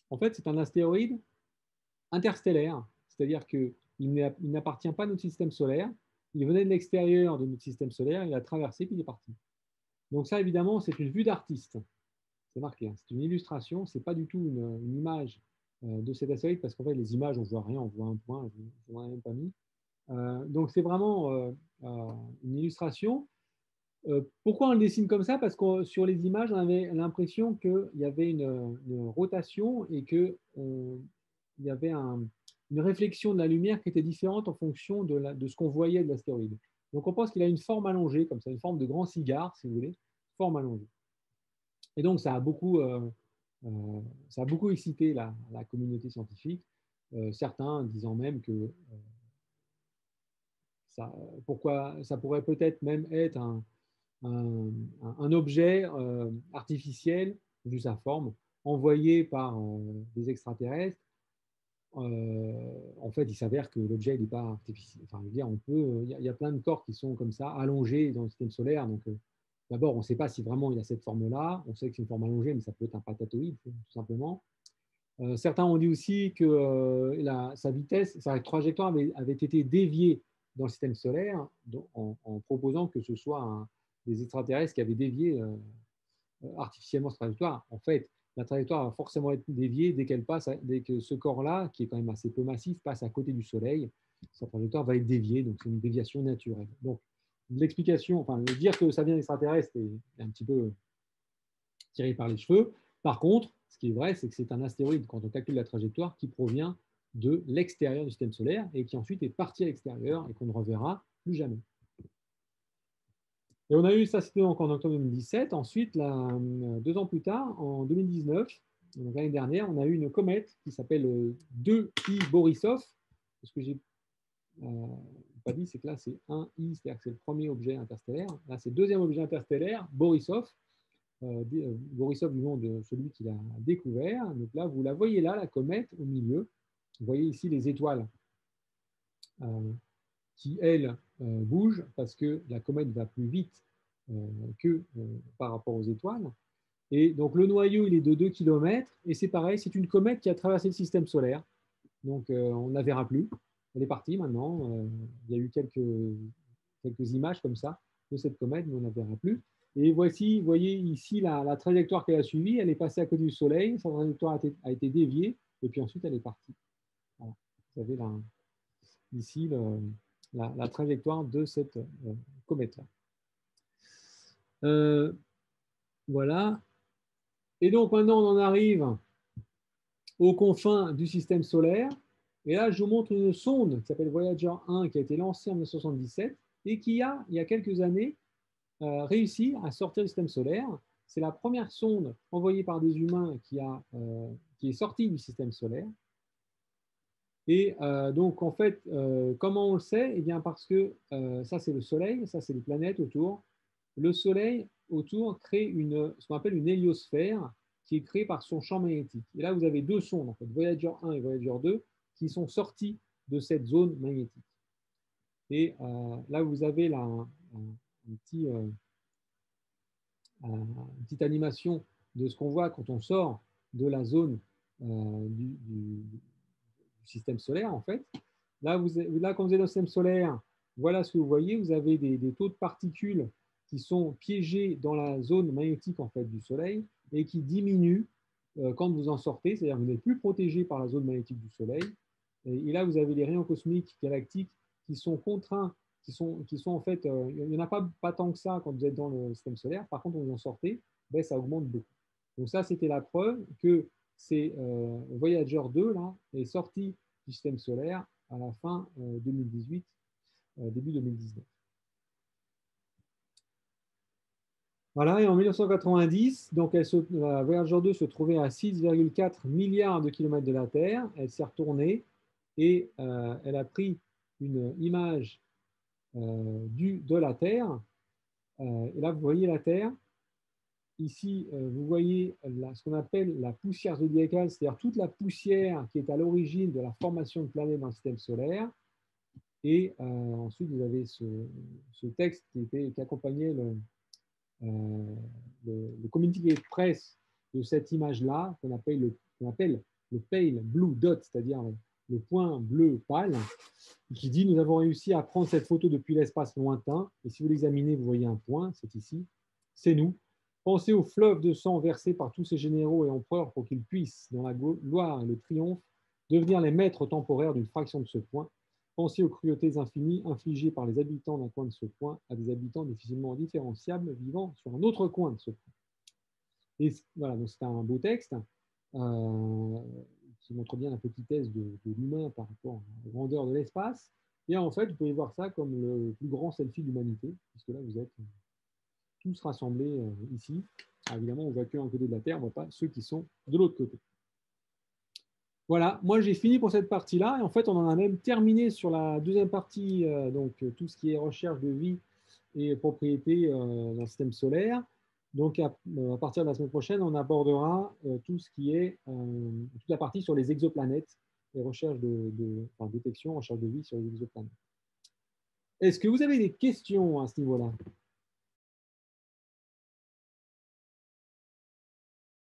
En fait, c'est un astéroïde interstellaire, c'est-à-dire qu'il n'appartient pas à notre système solaire, il venait de l'extérieur de notre système solaire, il a traversé, puis il est parti. Donc ça, évidemment, c'est une vue d'artiste. C'est marqué, hein. C'est une illustration, c'est pas du tout une image de cet astéroïde, parce qu'en fait, les images, on ne voit rien, on voit un point, je n'en ai même pas mis. Donc c'est vraiment une illustration. Pourquoi on le dessine comme ça? Parce que sur les images, on avait l'impression qu'il y avait une rotation et qu'il y avait une réflexion de la lumière qui était différente en fonction de ce qu'on voyait de l'astéroïde. Donc on pense qu'il a une forme allongée, comme ça, une forme de grand cigare, si vous voulez, forme allongée. Et donc ça a beaucoup excité la communauté scientifique, certains disant même que pourquoi ça pourrait peut-être même être un objet artificiel, vu sa forme, envoyé par des extraterrestres. En fait, il s'avère que l'objet n'est pas artificiel. Enfin, je veux dire, il y a plein de corps qui sont comme ça, allongés dans le système solaire. Donc, d'abord, on ne sait pas si vraiment il a cette forme-là. On sait que c'est une forme allongée, mais ça peut être un patatoïde, tout simplement. Certains ont dit aussi que sa vitesse, sa trajectoire avait été déviée dans le système solaire en proposant que ce soit des extraterrestres qui avaient dévié artificiellement cette trajectoire. En fait, la trajectoire va forcément être déviée dès que ce corps-là, qui est quand même assez peu massif, passe à côté du Soleil. Sa trajectoire va être déviée, donc c'est une déviation naturelle. Donc, l'explication, enfin, de dire que ça vient d'extraterrestres est un petit peu tiré par les cheveux. Par contre, ce qui est vrai, c'est que c'est un astéroïde, quand on calcule la trajectoire, qui provient de l'extérieur du système solaire et qui ensuite est parti à l'extérieur et qu'on ne reverra plus jamais. Et on a eu ça, c'était donc en octobre 2017. Ensuite, 2 ans plus tard, en 2019, donc l'année dernière, on a eu une comète qui s'appelle 2I Borisov. Ce que j'ai pas dit, c'est que là, c'est 1I, c'est-à-dire que c'est le premier objet interstellaire. Là, c'est le deuxième objet interstellaire, Borisov. Borisov, du nom de celui qui l'a découvert. Donc là, vous la voyez là, la comète, au milieu. Vous voyez ici les étoiles qui, elles, bougent parce que la comète va plus vite que par rapport aux étoiles. Et donc, le noyau, il est de 2 km. Et c'est pareil, c'est une comète qui a traversé le système solaire. Donc, on ne la verra plus. Elle est partie maintenant. Il y a eu quelques images comme ça de cette comète, mais on ne la verra plus. Et voici, vous voyez ici la trajectoire qu'elle a suivie. Elle est passée à côté du Soleil. Sa trajectoire a été déviée. Et puis ensuite, elle est partie. Voilà. Vous avez là, ici la trajectoire de cette comète-là. Voilà. Et donc maintenant, on en arrive aux confins du système solaire. Et là, je vous montre une sonde qui s'appelle Voyager 1 qui a été lancée en 1977 et qui a, il y a quelques années, réussi à sortir du système solaire. C'est la première sonde envoyée par des humains qui est sortie du système solaire. Et donc, en fait, comment on le sait? Eh bien, parce que ça, c'est le Soleil, ça, c'est les planètes autour. Le Soleil, autour, crée ce qu'on appelle une héliosphère qui est créée par son champ magnétique. Et là, vous avez 2 sondes, en fait, Voyager 1 et Voyager 2, qui sont sortis de cette zone magnétique. Et là, vous avez là une petite animation de ce qu'on voit quand on sort de la zone du système solaire, en fait. Là, quand vous êtes dans le système solaire, voilà ce que vous voyez. Vous avez des taux de particules qui sont piégés dans la zone magnétique, en fait, du Soleil et qui diminuent quand vous en sortez, c'est-à-dire que vous n'êtes plus protégé par la zone magnétique du Soleil. Et là, vous avez les rayons cosmiques galactiques qui sont contraints, qui sont en fait, il n'y en a pas tant que ça quand vous êtes dans le système solaire. Par contre, quand vous en sortez, ben, ça augmente beaucoup. Donc ça, c'était la preuve que c'est Voyager 2 là, est sorti du système solaire à la fin 2018, début 2019. Voilà, et en 1990, donc la Voyager 2 se trouvait à 6,4 milliards de kilomètres de la Terre. Elle s'est retournée et elle a pris une image de la Terre. Et là, vous voyez la Terre. Ici, vous voyez ce qu'on appelle la poussière zodiacale, c'est-à-dire toute la poussière qui est à l'origine de la formation de planètes dans le système solaire. Et ensuite, vous avez ce texte qui accompagnait le communiqué de presse de cette image-là, qu'on appelle le pale blue dot, c'est-à-dire le point bleu pâle, qui dit « Nous avons réussi à prendre cette photo depuis l'espace lointain. Et si vous l'examinez, vous voyez un point, c'est ici. C'est nous. Pensez au fleuve de sang versé par tous ces généraux et empereurs pour qu'ils puissent, dans la gloire et le triomphe, devenir les maîtres temporaires d'une fraction de ce point. Pensez aux cruautés infinies infligées par les habitants d'un coin de ce point à des habitants difficilement différenciables vivant sur un autre coin de ce point. » Et voilà, donc c'est un beau texte qui montre bien la petitesse de l'humain par rapport à la grandeur de l'espace. Et en fait, vous pouvez voir ça comme le plus grand selfie de l'humanité, puisque là, vous êtes tous rassemblés ici. Alors, évidemment, on voit qu'un côté de la Terre, on ne voit pas ceux qui sont de l'autre côté. Voilà, moi j'ai fini pour cette partie-là. Et en fait, on en a même terminé sur la deuxième partie, donc tout ce qui est recherche de vie et propriétés dans le système solaire. Donc, à partir de la semaine prochaine, on abordera tout ce qui est toute la partie sur les exoplanètes et recherche détection, recherche de vie sur les exoplanètes. Est-ce que vous avez des questions à ce niveau-là?